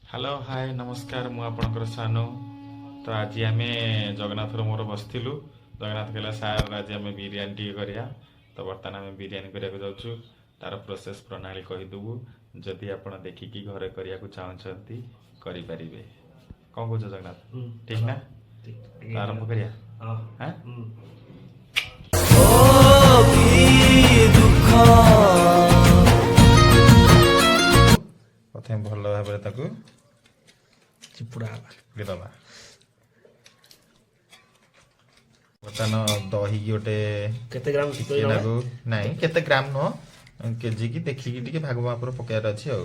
Hello hi नमस्कार मु आपणकर सानु तो आज आम जगन्नाथ मोर बसलु जगन्नाथ कहला सार आज आम बिरियानी टी करिया तो बर्तमान आम बिरियानी करिया जाऊँ तार प्रोसेस प्रणाली कहीदेबू जदि आप देखिकी घरे करिया चाहते करें कौन कौच जगन्नाथ ठीक ना तो आरंभ करिया हाँ प्रथम भल भाव चिपुड़ा दबा बर्तमान दही गोटे केते ग्राम नाई केते ग्राम नुह केजी की देखिकी भाग मापर पकार अच्छे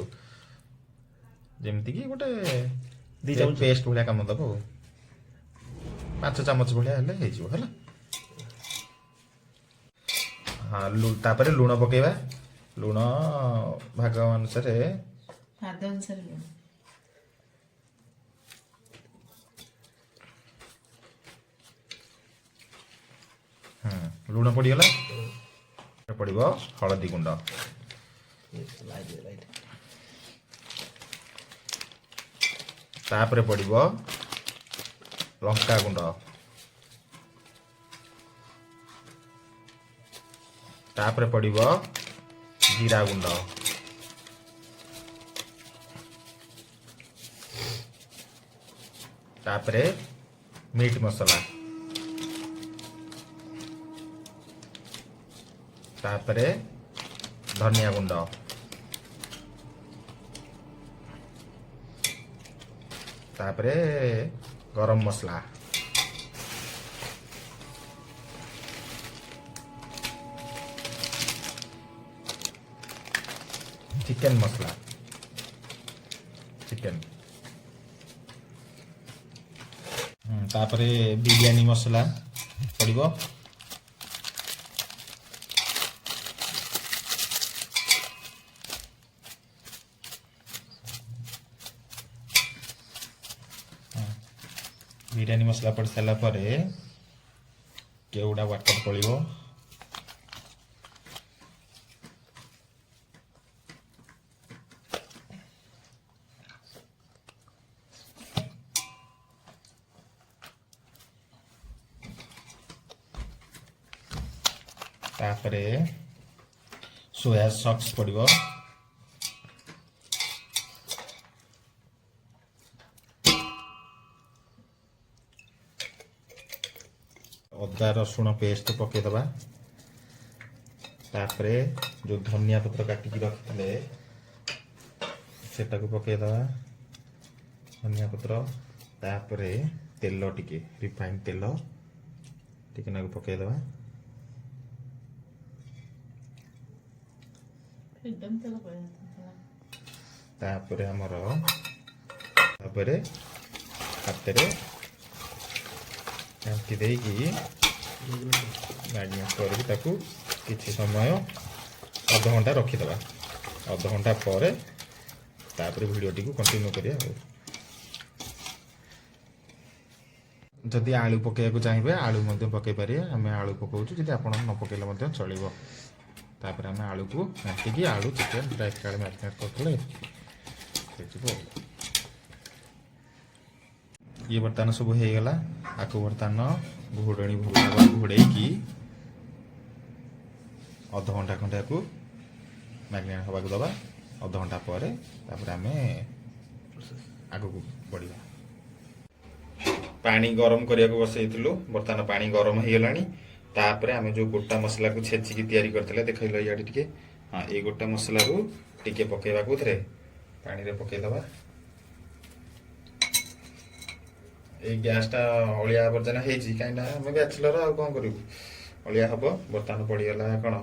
जमीक गोटे पेस्ट भाया कम दब 5 चामच भाया हाँ तापर लुण पकेबा लुण भाग अनुसार स्वाद अनुसार लुण पड़गला पड़ो हलदी गुंड तापर पड़ो लंका गुंड तापर पड़ो जीरा गुंड तापर मीट मसला तापर धनिया गुंड तापर गरम मसला चिकन मसला चिकन तापर बिरयानी मसला पड़ो बिरयानी मसला पड़ सारा पर केवड़ा वाटर पड़ो तापर सोया सॉस पड़ो अदा रसुण पेस्ट पकईदबा तापर जो धनिया पत्र काटिकी रखिले सेटा को पकईदबा धनिया पत्र तापर तेल टिके रिफाइंड तेल टिके ना पकईदबा एकदम तेल तापर हमर तापर हाथ रे एमती देकी मैरिनेट करके किसी समय अध घंटा रखीदे अध घंटा पर तापर भिडियोटी को कंटिन्यू करिया जदि आलू पकेया चाहिए आलू पकई पारे आम आलू पकाऊ जी आप न पकेले चलो तापर आम आलू को घाटिकी आलू चिकेन ड्राई फ्राई मैरिनेट करते ये बर्तमान सब हो गला आपको बर्तमान घोड़णी भल घोड़े अध घंटा खंडे को मैरिनेट हवा दबा अध घंटा पर आम आग को बढ़ा पानी गरम करने को बसईलु बर्तमान पानी गरम हो गलानी तापर आम जो गोटा मसला को छेचिकी तैयारी करते देखल इे टे हाँ ये गोटा मसला को टिके पकेवा थे पानी रे पकईदबा ये गैसटा अलिया आवर्जना कहीं बैचलर आ कौन करूँ अलिया हम बर्तमान पड़गला कौन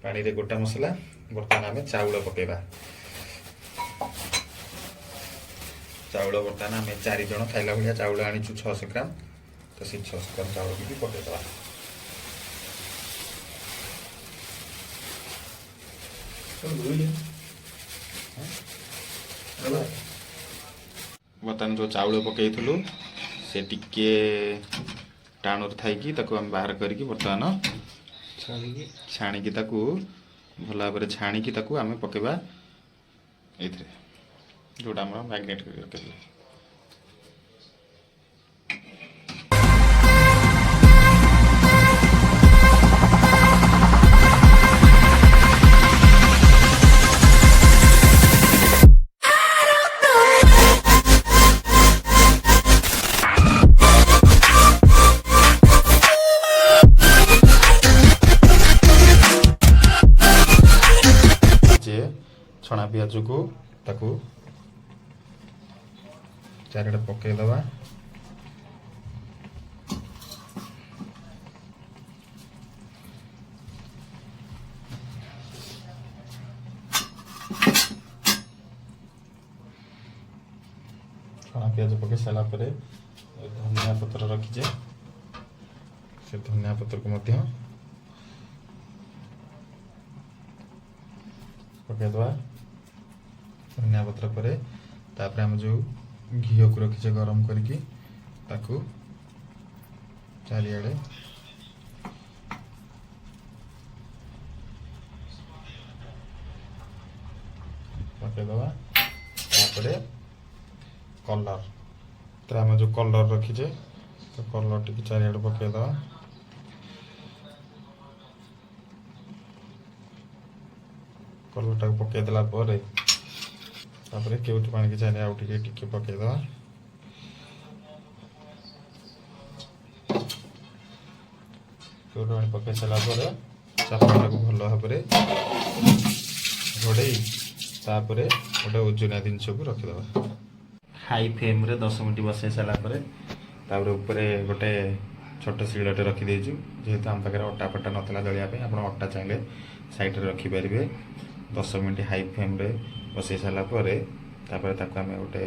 पानी रे गोटा मसला बर्तमान आम चाउल पकेबा चाउल बर्तमान आम 4 जन खाइला भाया चाउल आनीचु 600 ग्राम तो से 600 ग्राम चाउल भी पकेदबा बर्तमान जो चाउल पकईलु से टिके टाणुर थी आम बाहर करके बर्तमान छाणिकी भल भाव छाणिकी आम पकेबा ये जोड़ा आम मैग्नेट कर रखिए। छणा पिज को चारिटे पकईदबा। छणा पिज पकई सारा धनिया पत्र रखीचे से धनिया पत्र को पकईदबा। धनिया पत्र पर तापर आम जो घी को रखीचे गरम करके चारिआडे पकईदबा। तापर कलर तो आम जो कलर रखीचे तो कलर टी चारिआडे पकईदबा। कलर टाक पकईदेला केवटी पानी की चाहे आउ टिके पकईदबा। केवटी पानी पकई सारा चापटा को भल भाव घोड़े गोटे ओजनिया जिनस को रखीदबा। हाई फ्लेम रे 10 मिनट बसई सारापर उपरे गोटे छोट शिलटे रखीदेचु जेहेतु आम पाखे अटा फटा नाला दलिया आप अटा चाहिए साइड रे रखिपारे। 10 मिनट हाई फ्लेम रे बसई सारापर आम गोटे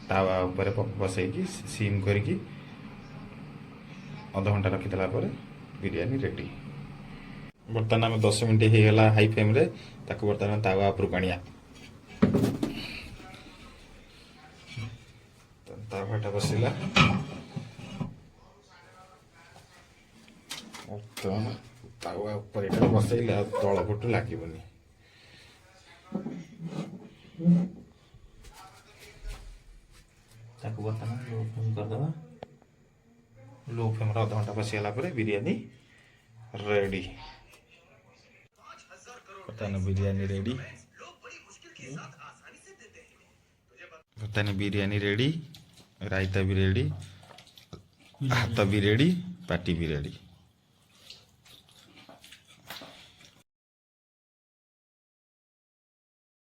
तावा उपर बसई सीम करके अध घंटा रखीदेला बिरयानी रेडी। बर्तमान आम 10 मिनट होगा हाई फ्लेम रे बर्तमान तावा उपर आनिया। तावाटा बसला तावा उपर बसैले तल पटू लगे बर्तमान लो फ्लेम करदे। लो फ्लेम अध घंटा बसगला बिरयानी रेडी। बर्तमान बिरयानी रेडी। बर्तमान बिरयानी रेडी। रायता भी रेडी, भात भी रेडी, पार्टी भी रेडी।